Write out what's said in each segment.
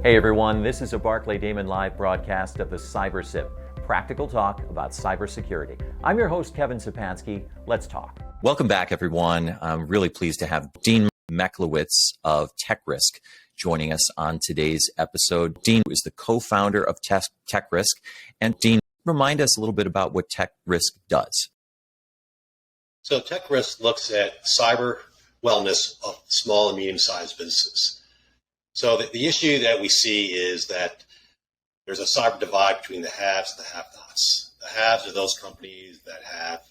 Hey everyone, this is a Barclay Damon live broadcast of the Cyber Sip, practical talk about cybersecurity. I'm your host, Kevin Szczepanski. Let's talk. Welcome back, everyone. I'm really pleased to have Dean Mechlowitz of TEKRiSQ joining us on today's episode. Dean is the co-founder of TEKRiSQ. And Dean, remind us a little bit about what TEKRiSQ does. So TEKRiSQ looks at cyber wellness of small and medium-sized businesses. So the issue that we see is that there's a cyber divide between the haves and the have-nots. The haves are those companies that have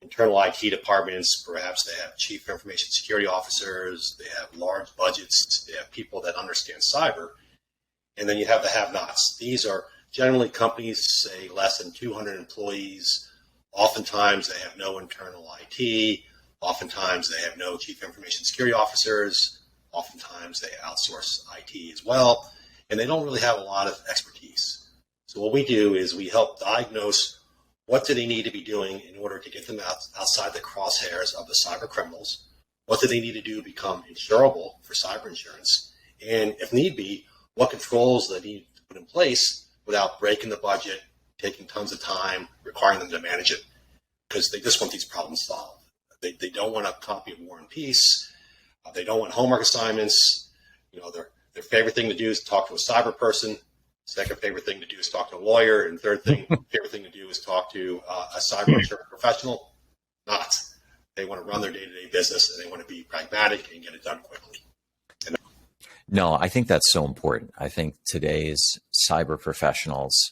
internal IT departments, perhaps they have chief information security officers, they have large budgets, they have people that understand cyber, and then you have the have-nots. These are generally companies, say, less than 200 employees. Oftentimes they have no internal IT, oftentimes they have no chief information security officers, oftentimes they outsource IT as well, and they don't really have a lot of expertise. So what we do is we help diagnose what do they need to be doing in order to get them outside the crosshairs of the cyber criminals. What do they need to do to become insurable for cyber insurance? And if need be, what controls they need to put in place without breaking the budget, taking tons of time, requiring them to manage it, because they just want these problems solved. They don't want a copy of War and Peace. They don't want homework assignments. You know, their favorite thing to do is talk to a cyber person. Second favorite thing to do is talk to a lawyer. And third favorite thing to do is talk to a cyber insurance professional. Not. They want to run their day-to-day business and they want to be pragmatic and get it done quickly. No, I think that's so important. I think today's cyber professionals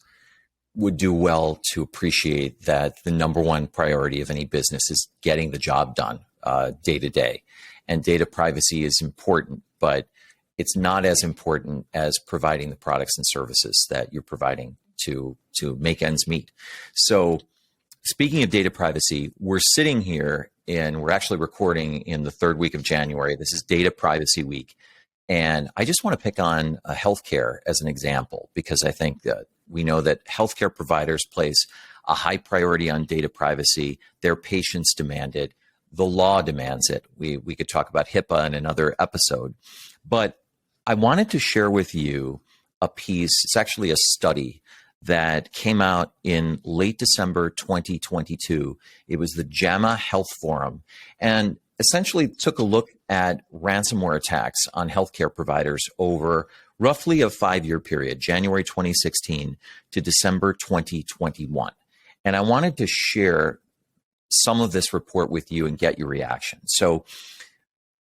would do well to appreciate that the number one priority of any business is getting the job done day to day. And data privacy is important, but it's not as important as providing the products and services that you're providing to make ends meet. So speaking of data privacy, we're sitting here and we're actually recording in the third week of January. This is Data Privacy Week. And I just want to pick on healthcare as an example, because I think that we know that healthcare providers place a high priority on data privacy. Their patients demand it. The law demands it. We could talk about HIPAA in another episode. But I wanted to share with you a piece. It's actually a study that came out in late December 2022. It was the JAMA Health Forum, and essentially took a look at ransomware attacks on healthcare providers over roughly a 5-year period, January 2016 to December 2021. And I wanted to share some of this report with you and get your reaction. So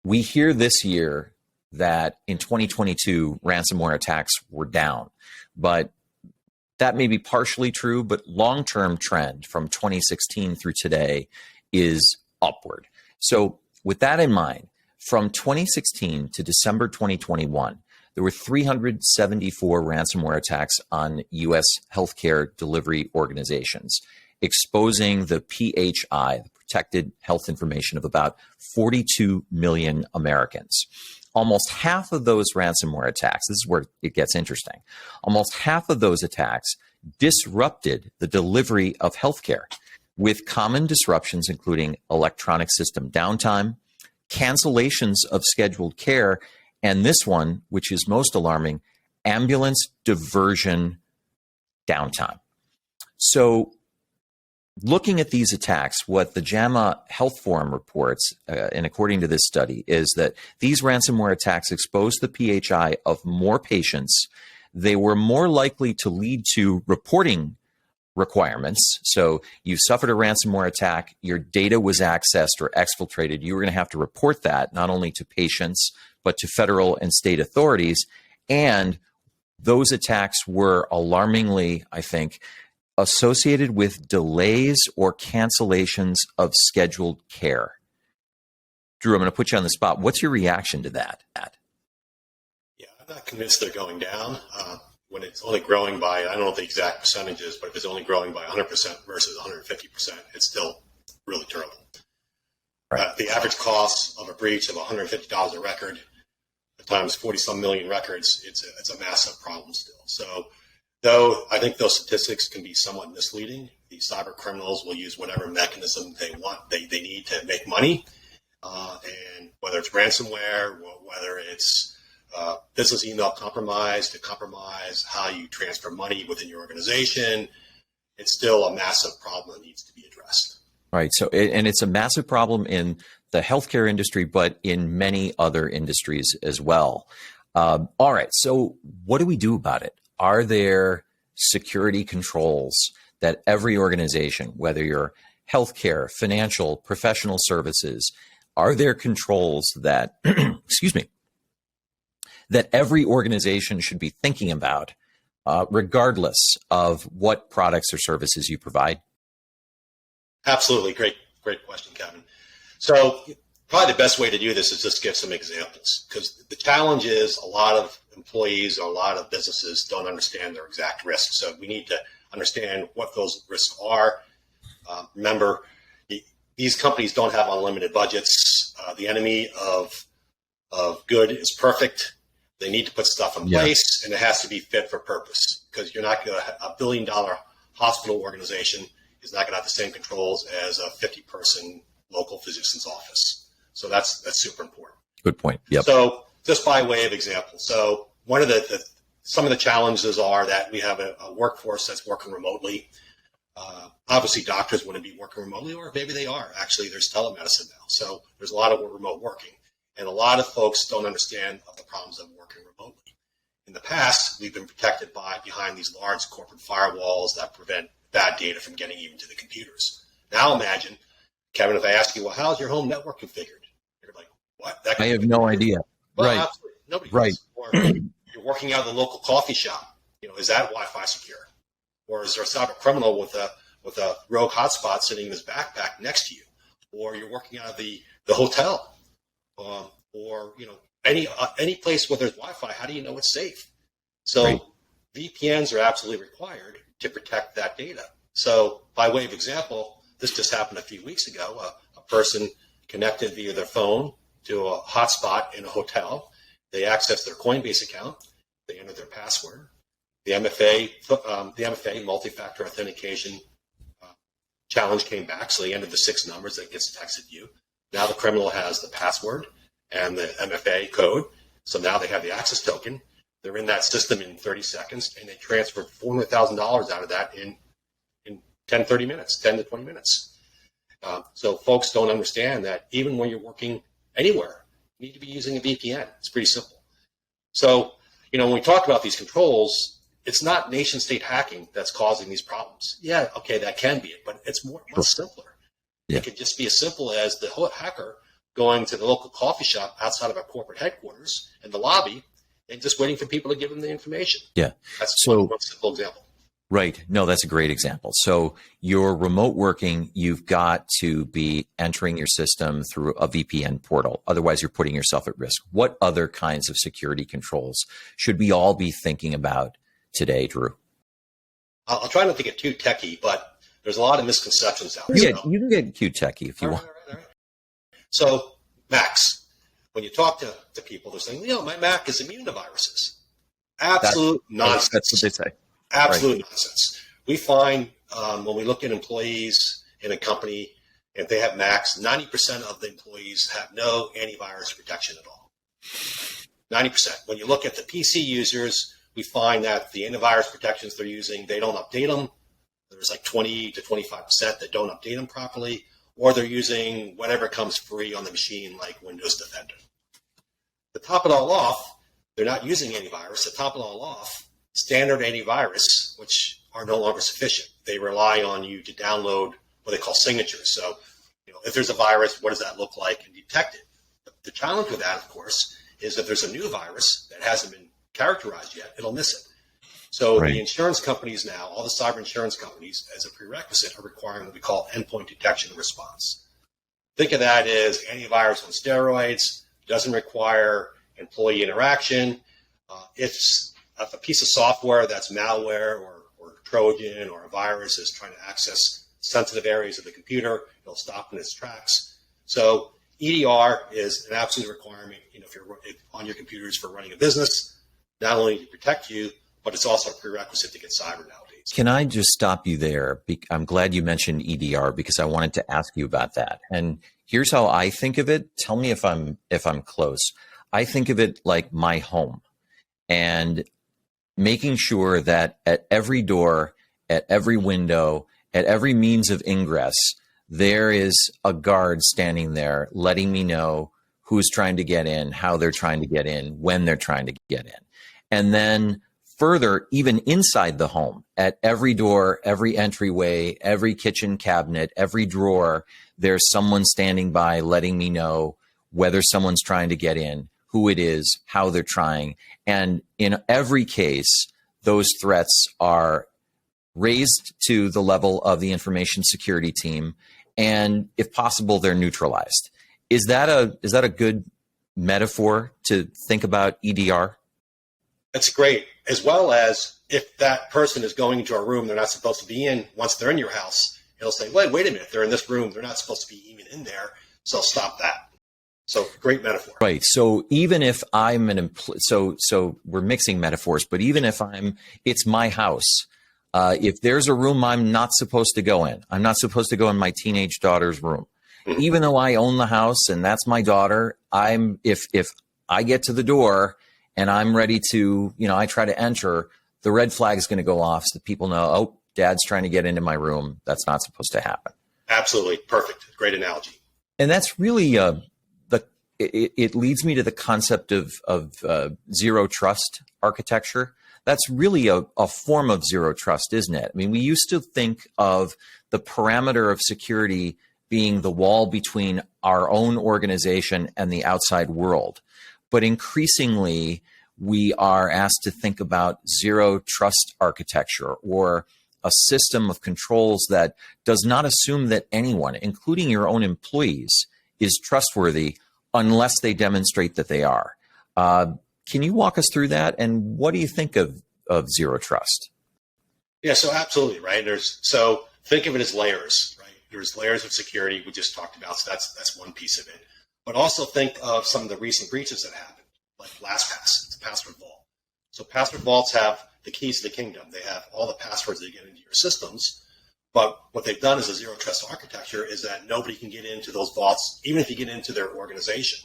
we hear this year that in 2022, ransomware attacks were down, but that may be partially true, but long-term trend from 2016 through today is upward. So with that in mind, from 2016 to December 2021, there were 374 ransomware attacks on U.S. healthcare delivery organizations, exposing the PHI, the protected health information of about 42 million Americans. Almost half of those ransomware attacks, this is where it gets interesting, almost half of those attacks disrupted the delivery of healthcare, with common disruptions including electronic system downtime, cancellations of scheduled care, and this one, which is most alarming, ambulance diversion downtime. So looking at these attacks, what the JAMA Health Forum reports, and according to this study, is that these ransomware attacks exposed the PHI of more patients. They were more likely to lead to reporting requirements. So you suffered a ransomware attack, your data was accessed or exfiltrated. You were going to have to report that not only to patients, but to federal and state authorities. And those attacks were alarmingly, I think, associated with delays or cancellations of scheduled care. Drew, I'm going to put you on the spot. What's your reaction to that? Yeah, I'm not convinced they're going down. When it's only growing by, I don't know the exact percentages, but if it's only growing by 100% versus 150%, it's still really terrible. Right. The average cost of a breach of $150 a record, times 40-some million records, it's a massive problem still. So, though I think those statistics can be somewhat misleading, the cyber criminals will use whatever mechanism they want, they need to make money, and whether it's ransomware, whether it's business email compromise to compromise how you transfer money within your organization. It's still a massive problem that needs to be addressed. Right. So, and it's a massive problem in the healthcare industry, but in many other industries as well. All right. So what do we do about it? Are there security controls that every organization, whether you're healthcare, financial, professional services, are there controls that, excuse me, that every organization should be thinking about, regardless of what products or services you provide? Absolutely. Great question, Kevin. So probably the best way to do this is just give some examples, because the challenge is a lot of employees or a lot of businesses don't understand their exact risks. So we need to understand what those risks are. Remember, these companies don't have unlimited budgets. The enemy of good is perfect. They need to put stuff in place, and it has to be fit for purpose, because you're not going to a $1 billion hospital organization is not going to have the same controls as a 50-person local physician's office. So that's super important. Good point. Yep. So just by way of example, so one of some of the challenges are that we have a workforce that's working remotely. Obviously, doctors wouldn't be working remotely, or maybe they are. Actually, there's telemedicine now. So there's a lot of remote working. And a lot of folks don't understand of the problems of working remotely. In the past, we've been protected behind these large corporate firewalls that prevent bad data from getting even to the computers. Now imagine, Kevin, if I ask you, well, how's your home network configured? You're like, what? I have no idea. Well, right. Absolutely. Nobody does. Or you're working out of the local coffee shop. Is that Wi-Fi secure? Or is there a cyber criminal with a rogue hotspot sitting in his backpack next to you? Or you're working out of the hotel. Or any place where there's Wi-Fi, how do you know it's safe? So VPNs are absolutely required to protect that data. So by way of example, this just happened a few weeks ago. A person connected via their phone to a hotspot in a hotel. They accessed their Coinbase account. They entered their password. The MFA multifactor authentication challenge came back. So they entered the 6 numbers that gets texted you. Now the criminal has the password and the MFA code. So now they have the access token. They're in that system in 30 seconds, and they transferred $400,000 out of that in 10 to 20 minutes. So folks don't understand that even when you're working anywhere, you need to be using a VPN. It's pretty simple. So, when we talk about these controls, it's not nation state hacking that's causing these problems. Yeah, okay, that can be it, but it's much simpler. Yeah. It could just be as simple as the hacker going to the local coffee shop outside of our corporate headquarters in the lobby and just waiting for people to give them the information. Yeah. That's one simple example. Right. No, that's a great example. So you're remote working, you've got to be entering your system through a VPN portal. Otherwise, you're putting yourself at risk. What other kinds of security controls should we all be thinking about today, Drew? I'll try not to get too techie, but there's a lot of misconceptions out there. Yeah, you can get cute techie if you want. All right. So Macs, when you talk to people, they're saying, my Mac is immune to viruses. Absolute nonsense. That's what they say. Absolute nonsense. We find when we look at employees in a company, if they have Macs, 90% of the employees have no antivirus protection at all. 90%. When you look at the PC users, we find that the antivirus protections they're using, they don't update them. There's like 20 to 25% that don't update them properly, or they're using whatever comes free on the machine, like Windows Defender. To top it all off, they're not using antivirus. To top it all off, standard antivirus, which are no longer sufficient. They rely on you to download what they call signatures. So, if there's a virus, what does that look like, and detect it? The challenge with that, of course, is if there's a new virus that hasn't been characterized yet, it'll miss it. So the insurance companies now, all the cyber insurance companies, as a prerequisite, are requiring what we call endpoint detection and response. Think of that as antivirus on steroids, doesn't require employee interaction. It's a piece of software that's malware or Trojan or a virus is trying to access sensitive areas of the computer, it'll stop in its tracks. So EDR is an absolute requirement, if you're on your computers for running a business, not only to protect you, but it's also a prerequisite to get cyber nowadays. Can I just stop you there? I'm glad you mentioned EDR because I wanted to ask you about that. And here's how I think of it. Tell me if I'm close. I think of it like my home, and making sure that at every door, at every window, at every means of ingress, there is a guard standing there letting me know who's trying to get in, how they're trying to get in, when they're trying to get in. And then further, even inside the home, at every door, every entryway, every kitchen cabinet, every drawer, there's someone standing by letting me know whether someone's trying to get in, who it is, how they're trying. And in every case, those threats are raised to the level of the information security team, and if possible, they're neutralized. Is that a good metaphor to think about EDR? That's great. As well as if that person is going into a room they're not supposed to be in, once they're in your house, it'll say, wait a minute, they're in this room, they're not supposed to be even in there, so stop that. So great metaphor. Right. So even if I'm so we're mixing metaphors, but even if it's my house, if there's a room I'm not supposed to go in, I'm not supposed to go in my teenage daughter's room. Even though I own the house and that's my daughter, if I get to the door and I'm ready to, I try to enter, the red flag is going to go off so that people know, oh, dad's trying to get into my room. That's not supposed to happen. Absolutely. Perfect. Great analogy. And that's really, it leads me to the concept of zero trust architecture. That's really a form of zero trust, isn't it? I mean, we used to think of the parameter of security being the wall between our own organization and the outside world. But increasingly, we are asked to think about zero trust architecture, or a system of controls that does not assume that anyone, including your own employees, is trustworthy unless they demonstrate that they are. Can you walk us through that? And what do you think of zero trust? Yeah, so absolutely, right? So think of it as layers, right? There's layers of security we just talked about, so that's one piece of it. But also think of some of the recent breaches that happened, like LastPass, it's a password vault. So password vaults have the keys to the kingdom. They have all the passwords that get into your systems. But what they've done as a zero trust architecture is that nobody can get into those vaults, even if you get into their organization.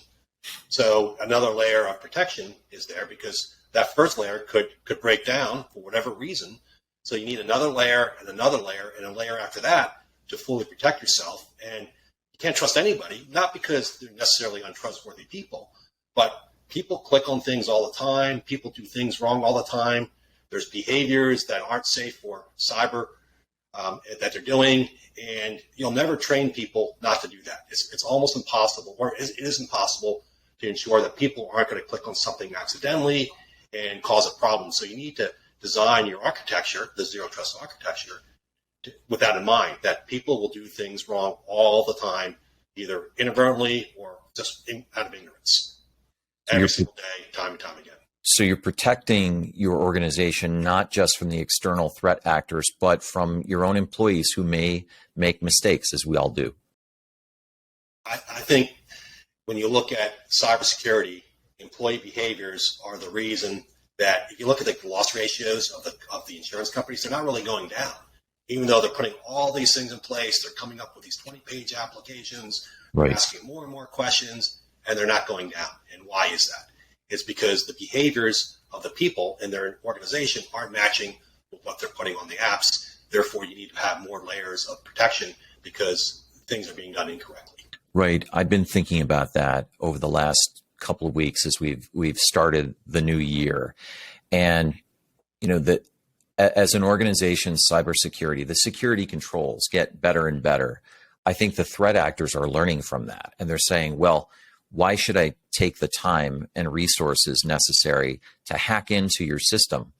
So another layer of protection is there because that first layer could break down for whatever reason. So you need another layer and another layer and a layer after that to fully protect yourself. And you can't trust anybody, not because they're necessarily untrustworthy people, but people click on things all the time. People do things wrong all the time. There's behaviors that aren't safe for cyber that they're doing, and you'll never train people not to do that. It's almost impossible, or it is impossible to ensure that people aren't going to click on something accidentally and cause a problem. So you need to design your architecture, the zero trust architecture, with that in mind, that people will do things wrong all the time, either inadvertently or just out of ignorance, every single day, time and time again. So you're protecting your organization not just from the external threat actors, but from your own employees who may make mistakes, as we all do. I think when you look at cybersecurity, employee behaviors are the reason that if you look at the loss ratios of the insurance companies, they're not really going down. Even though they're putting all these things in place, they're coming up with these 20-page applications, right, asking more and more questions, and they're not going down. And why is that? It's because the behaviors of the people in their organization aren't matching with what they're putting on the apps. Therefore, you need to have more layers of protection because things are being done incorrectly. Right. I've been thinking about that over the last couple of weeks as we've started the new year. And, that as an organization, cybersecurity, the security controls get better and better. I think the threat actors are learning from that. And they're saying, well, why should I take the time and resources necessary to hack into your system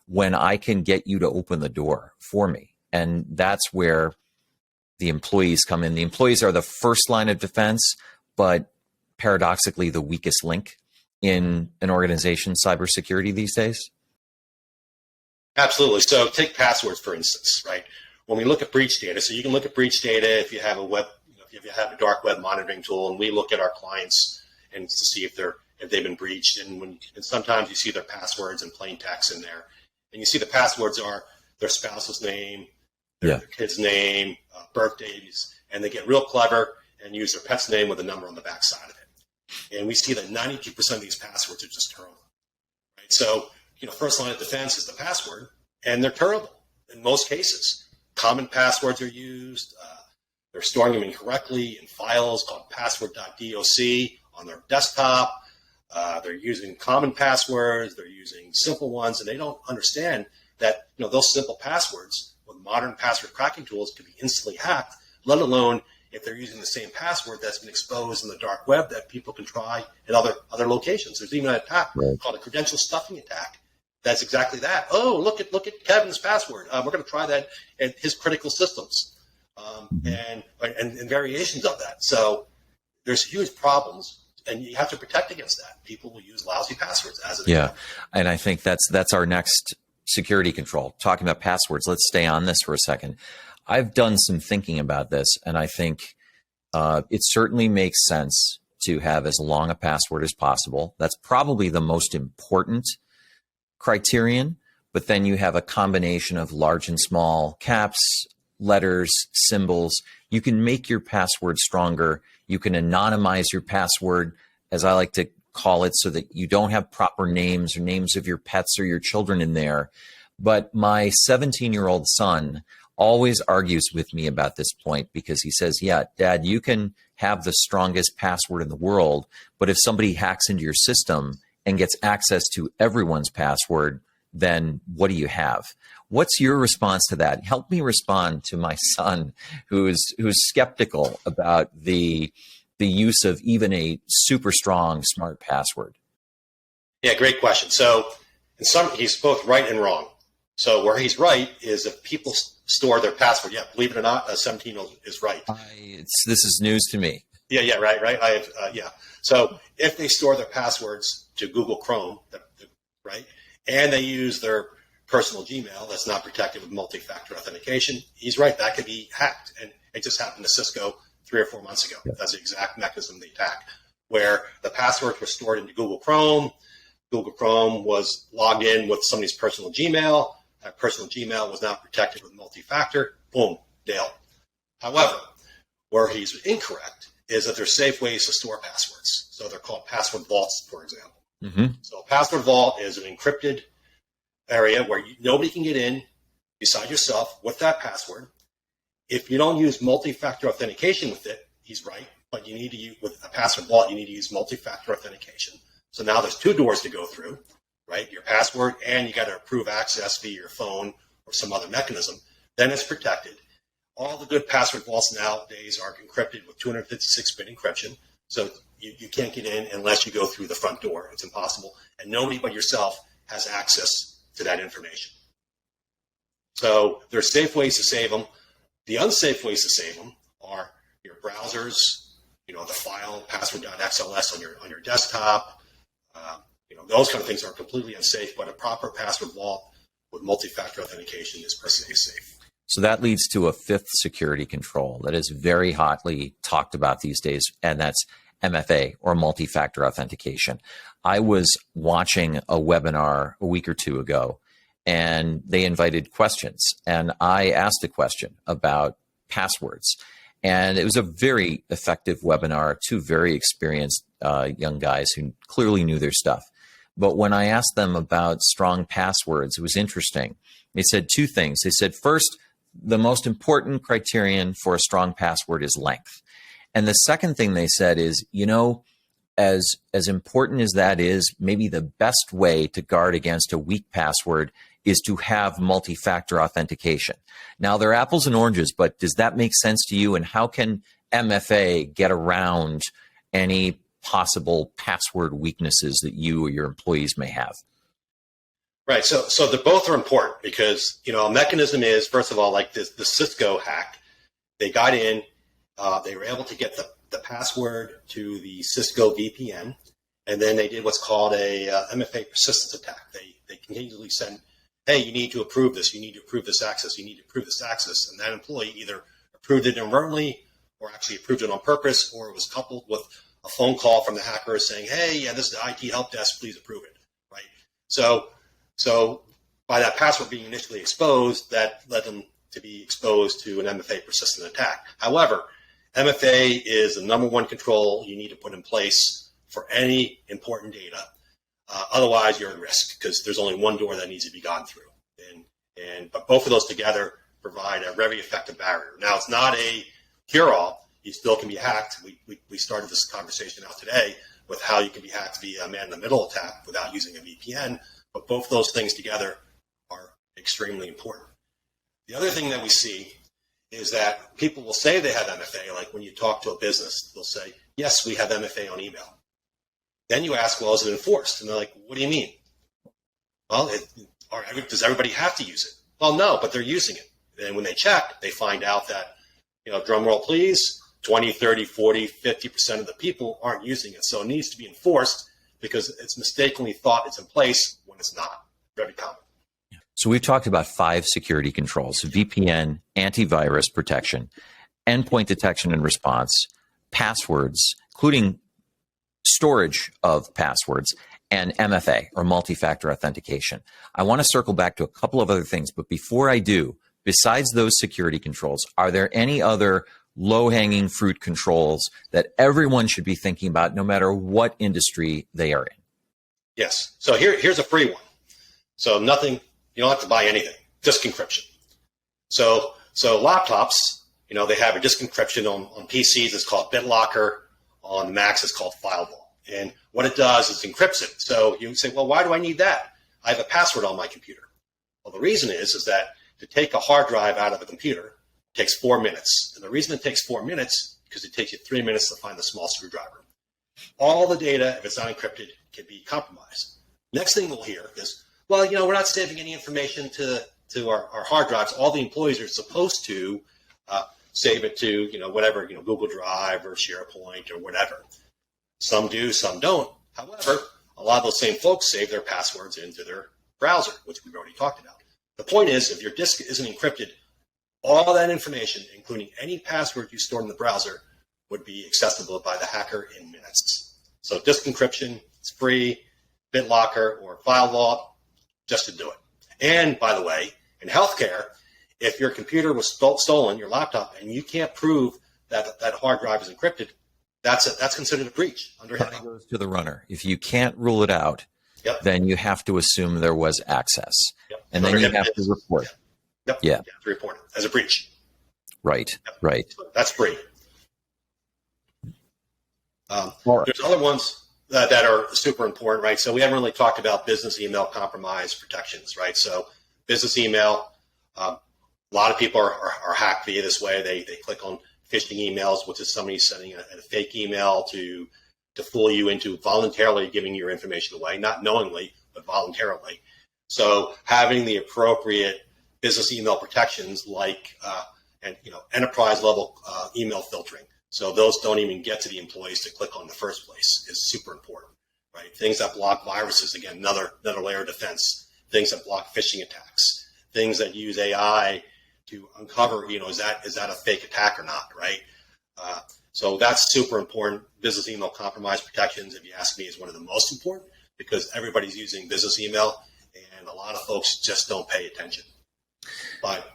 when I can get you to open the door for me? And that's where the employees come in. The employees are the first line of defense, but paradoxically the weakest link in an organization's cybersecurity these days. Absolutely. So take passwords, for instance, right? When we look at breach data, so you can look at breach data if you have if you have a dark web monitoring tool, and we look at our clients and to see if they've been breached. And sometimes you see their passwords in plain text in there, and you see the passwords are their spouse's name, their kid's name, birthdays, and they get real clever and use their pet's name with a number on the back side of it. And we see that 92% of these passwords are just terrible. Right? So, first line of defense is the password, and they're terrible in most cases. Common passwords are used. They're storing them incorrectly in files called password.doc on their desktop. They're using common passwords. They're using simple ones, and they don't understand that those simple passwords with modern password cracking tools can be instantly hacked, let alone if they're using the same password that's been exposed in the dark web that people can try at other locations. There's even an attack called a credential stuffing attack. That's exactly that. Oh, look at Kevin's password. We're going to try that at his critical systems, and variations of that. So there's huge problems, and you have to protect against that. People will use lousy passwords as an example. And I think that's our next security control. Talking about passwords, let's stay on this for a second. I've done some thinking about this, and I think it certainly makes sense to have as long a password as possible. That's probably the most important criterion, but then you have a combination of large and small caps, letters, symbols. You can make your password stronger. You can anonymize your password, as I like to call it, so that you don't have proper names or names of your pets or your children in there. But my 17-year-old son always argues with me about this point because he says, yeah, Dad, you can have the strongest password in the world, but if somebody hacks into your system and gets access to everyone's password, then what do you have? What's your response to that? Help me respond to my son who's skeptical about the use of even a super strong smart password. Yeah, great question. So he's both right and wrong. So where he's right is if people store their password, believe it or not, a 17-year-old is right. This is news to me. Yeah, right. I have, So if they store their passwords to Google Chrome, right, and they use their personal Gmail that's not protected with multi-factor authentication, he's right. That could be hacked, and it just happened to Cisco 3 or 4 months ago. Yeah. That's the exact mechanism of the attack, where the passwords were stored into Google Chrome. Google Chrome was logged in with somebody's personal Gmail. That personal Gmail was not protected with multi-factor. Boom, Dale. However, where he's incorrect is that there's safe ways to store passwords. So they're called password vaults, for example. Mm-hmm. So a password vault is an encrypted area where nobody can get in beside yourself with that password. If you don't use multi-factor authentication with it, he's right, but you need to use, with a password vault, you need to use multi-factor authentication. So now there's 2 doors to go through, right? Your password, and you got to approve access via your phone or some other mechanism. Then it's protected. All the good password vaults nowadays are encrypted with 256-bit encryption. So you can't get in unless you go through the front door. It's impossible. And nobody but yourself has access to that information. So there's safe ways to save them. The unsafe ways to save them are your browsers, the file password.xls on your desktop. Those kind of things are completely unsafe, but a proper password vault with multi-factor authentication is personally safe. So that leads to a 5th security control that is very hotly talked about these days, and that's MFA, or multi-factor authentication. I was watching a webinar a week or 2 ago, and they invited questions, and I asked a question about passwords. And it was a very effective webinar, 2 very experienced young guys who clearly knew their stuff. But when I asked them about strong passwords, it was interesting. They said 2 things. They said, first, the most important criterion for a strong password is length. And the second thing they said is, as important as that is, maybe the best way to guard against a weak password is to have multi-factor authentication. Now, they're apples and oranges, but does that make sense to you? And how can MFA get around any possible password weaknesses that you or your employees may have? Right. So they both are important because, a mechanism is, first of all, like the Cisco hack, they got in, they were able to get the password to the Cisco VPN, and then they did what's called a MFA persistence attack. They continually send, hey, you need to approve this, you need to approve this access, you need to approve this access, and that employee either approved it inadvertently or actually approved it on purpose, or it was coupled with a phone call from the hacker saying, hey, yeah, this is the IT help desk, please approve it, right? So by that password being initially exposed, that led them to be exposed to an MFA persistent attack. However, MFA is the number one control you need to put in place for any important data. Otherwise, you're at risk because there's only one door that needs to be gone through. But both of those together provide a very effective barrier. Now, it's not a cure-all. You still can be hacked. We started this conversation out today with how you can be hacked via a man-in-the-middle attack without using a VPN. But both of those things together are extremely important. The other thing that we see is that people will say they have MFA. Like when you talk to a business, they'll say, yes, we have MFA on email. Then you ask, well, is it enforced? And they're like, what do you mean? Well, does everybody have to use it? Well, no, but they're using it. And when they check, they find out that, drum roll please, 20, 30, 40, 50% of the people aren't using it. So it needs to be enforced because it's mistakenly thought it's in place when it's not. Very common. So we've talked about 5 security controls: VPN, antivirus protection, endpoint detection and response, passwords, including storage of passwords, and MFA, or multi-factor authentication. I want to circle back to a couple of other things, but before I do, besides those security controls, are there any other low-hanging fruit controls that everyone should be thinking about no matter what industry they are in? Yes. So here's a free one. So nothing, you don't have to buy anything, disk encryption. So laptops, they have a disk encryption on PCs. It's called BitLocker. On Macs, it's called FileVault. And what it does is encrypts it. So you say, well, why do I need that? I have a password on my computer. Well, the reason is that to take a hard drive out of a computer takes 4 minutes. And the reason it takes 4 minutes because it takes you 3 minutes to find the small screwdriver. All the data, if it's not encrypted, can be compromised. Next thing we'll hear is, well, we're not saving any information to our hard drives. All the employees are supposed to save it to, whatever, Google Drive or SharePoint or whatever. Some do, some don't. However, a lot of those same folks save their passwords into their browser, which we've already talked about. The point is, if your disk isn't encrypted, all that information, including any password you stored in the browser, would be accessible by the hacker in minutes. So disk encryption, it's free, BitLocker or FileVault, just to do it. And by the way, in healthcare, if your computer was stolen, your laptop, and you can't prove that that hard drive is encrypted, that's considered a breach under HIPAA. Goes to the runner. If you can't rule it out, Yep. then you have to assume there was access, Yep. and then you have to report. Yep. Yeah. You have to report it as a breach. Right. Yep. Right. So that's free. All right. There's other ones that are super important, right? So we haven't really talked about business email compromise protections, right? So business email, a lot of people are hacked via this way. They click on phishing emails, which is somebody sending a fake email to fool you into voluntarily giving your information away, not knowingly, but voluntarily. So having the appropriate business email protections like enterprise level email filtering. So those don't even get to the employees to click on in the first place is super important, right? Things that block viruses, again, another layer of defense. Things that block phishing attacks. Things that use AI to uncover, is that a fake attack or not, right? So that's super important. Business email compromise protections, if you ask me, is one of the most important because everybody's using business email and a lot of folks just don't pay attention. But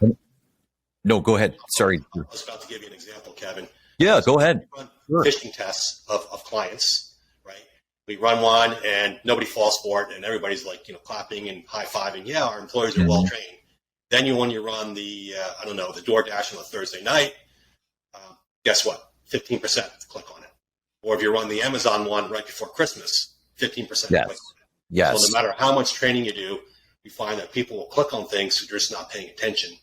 No, go ahead. Sorry. I was about to give you an example, Kevin. Yeah, go ahead. We run Sure. phishing tests of clients, right? We run one and nobody falls for it and everybody's like, clapping and high-fiving. Yeah, our employees are well trained. Then when you run the DoorDash on a Thursday night, guess what? 15% click on it. Or if you run the Amazon one right before Christmas, 15% Yes. click on it. Yes. So no matter how much training you do, you find that people will click on things who are just not paying attention.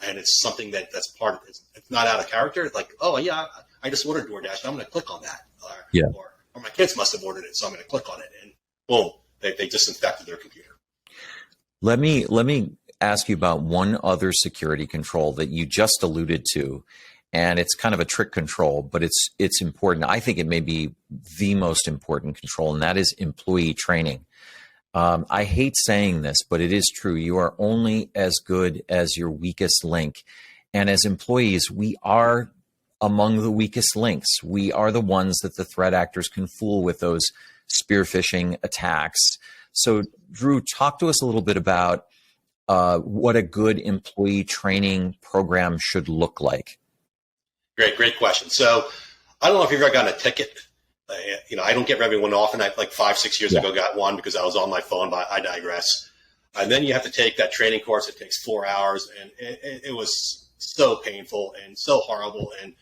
And it's something that's part of it. It's not out of character. It's like, oh, yeah, I just ordered DoorDash. I'm going to click on that. Or my kids must have ordered it, so I'm going to click on it. And boom, they disinfected their computer. Let me ask you about one other security control that you just alluded to. And it's kind of a trick control, but it's important. I think it may be the most important control, and that is employee training. I hate saying this, but it is true. You are only as good as your weakest link. And as employees, we are among the weakest links. We are the ones that the threat actors can fool with those spear phishing attacks. So, Drew, talk to us a little bit about what a good employee training program should look like. Great question. So I don't know if you've ever gotten a ticket I don't get everyone often. I like 5-6 years ago got one because I was on my phone, but I digress. And then you have to take that training course. It takes 4 hours, and it was so painful and so horrible. And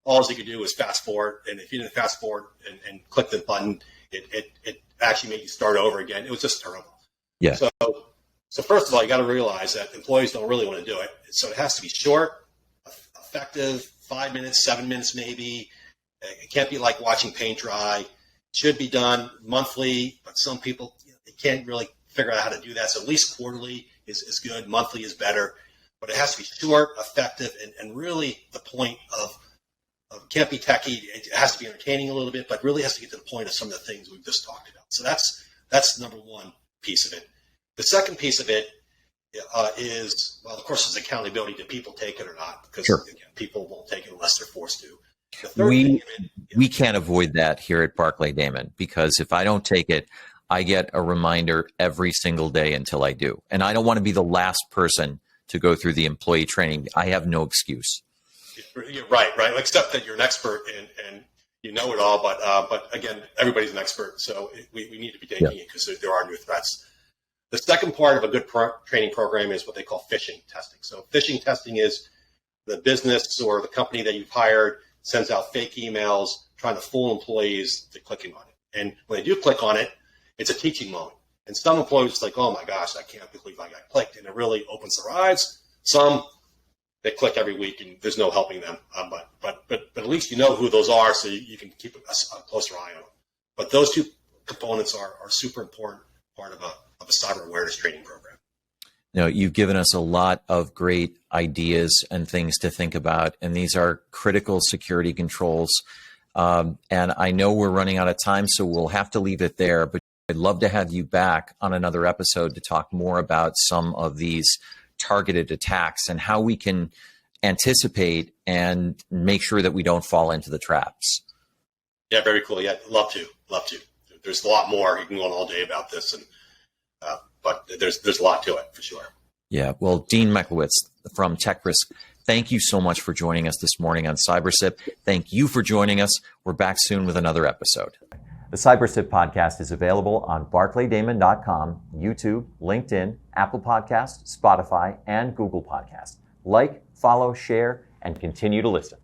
all you could do was fast forward. And if you didn't fast forward and click the button, it actually made you start over again. It was just terrible. Yeah. So first of all, you got to realize that employees don't really want to do it. So it has to be short, effective, 5 minutes, 7 minutes maybe. It can't be like watching paint dry. It should be done monthly, but some people they can't really figure out how to do that. So at least quarterly is good. Monthly is better. But it has to be short, effective, and really the point of can't be techie. It has to be entertaining a little bit, but really has to get to the point of some of the things we've just talked about. So that's number one piece of it. The second piece of it is, well, of course, is accountability. Do people take it or not? Because again, people won't take it unless they're forced to. The third thing of it, we can't avoid that here at Barclay Damon, because if I don't take it, I get a reminder every single day until I do. And I don't want to be the last person to go through the employee training. I have no excuse. You're right. Except that you're an expert and you know it all. But again, everybody's an expert. So we need to be taking it because there are new threats. The second part of a good training program is what they call phishing testing. So phishing testing is the business or the company that you've hired sends out fake emails trying to fool employees to clicking on it. And when they do click on it, it's a teaching moment. And some employees are like, oh my gosh, I can't believe I got clicked. And it really opens their eyes. Some, they click every week and there's no helping them. But at least you know who those are, so you can keep a closer eye on them. But those two components are super important part of a cyber awareness training program. Now, you've given us a lot of great ideas and things to think about, and these are critical security controls. And I know we're running out of time, so we'll have to leave it there. But I'd love to have you back on another episode to talk more about some of these targeted attacks and how we can anticipate and make sure that we don't fall into the traps. Yeah, very cool. Yeah, love to. There's a lot more. You can go on all day about this, but there's a lot to it for sure. Yeah. Well, Dean Mechlowitz from TEKRiSQ, thank you so much for joining us this morning on CyberSip. Thank you for joining us. We're back soon with another episode. The CyberSip podcast is available on barclaydamon.com, YouTube, LinkedIn, Apple Podcasts, Spotify, and Google Podcasts. Like, follow, share, and continue to listen.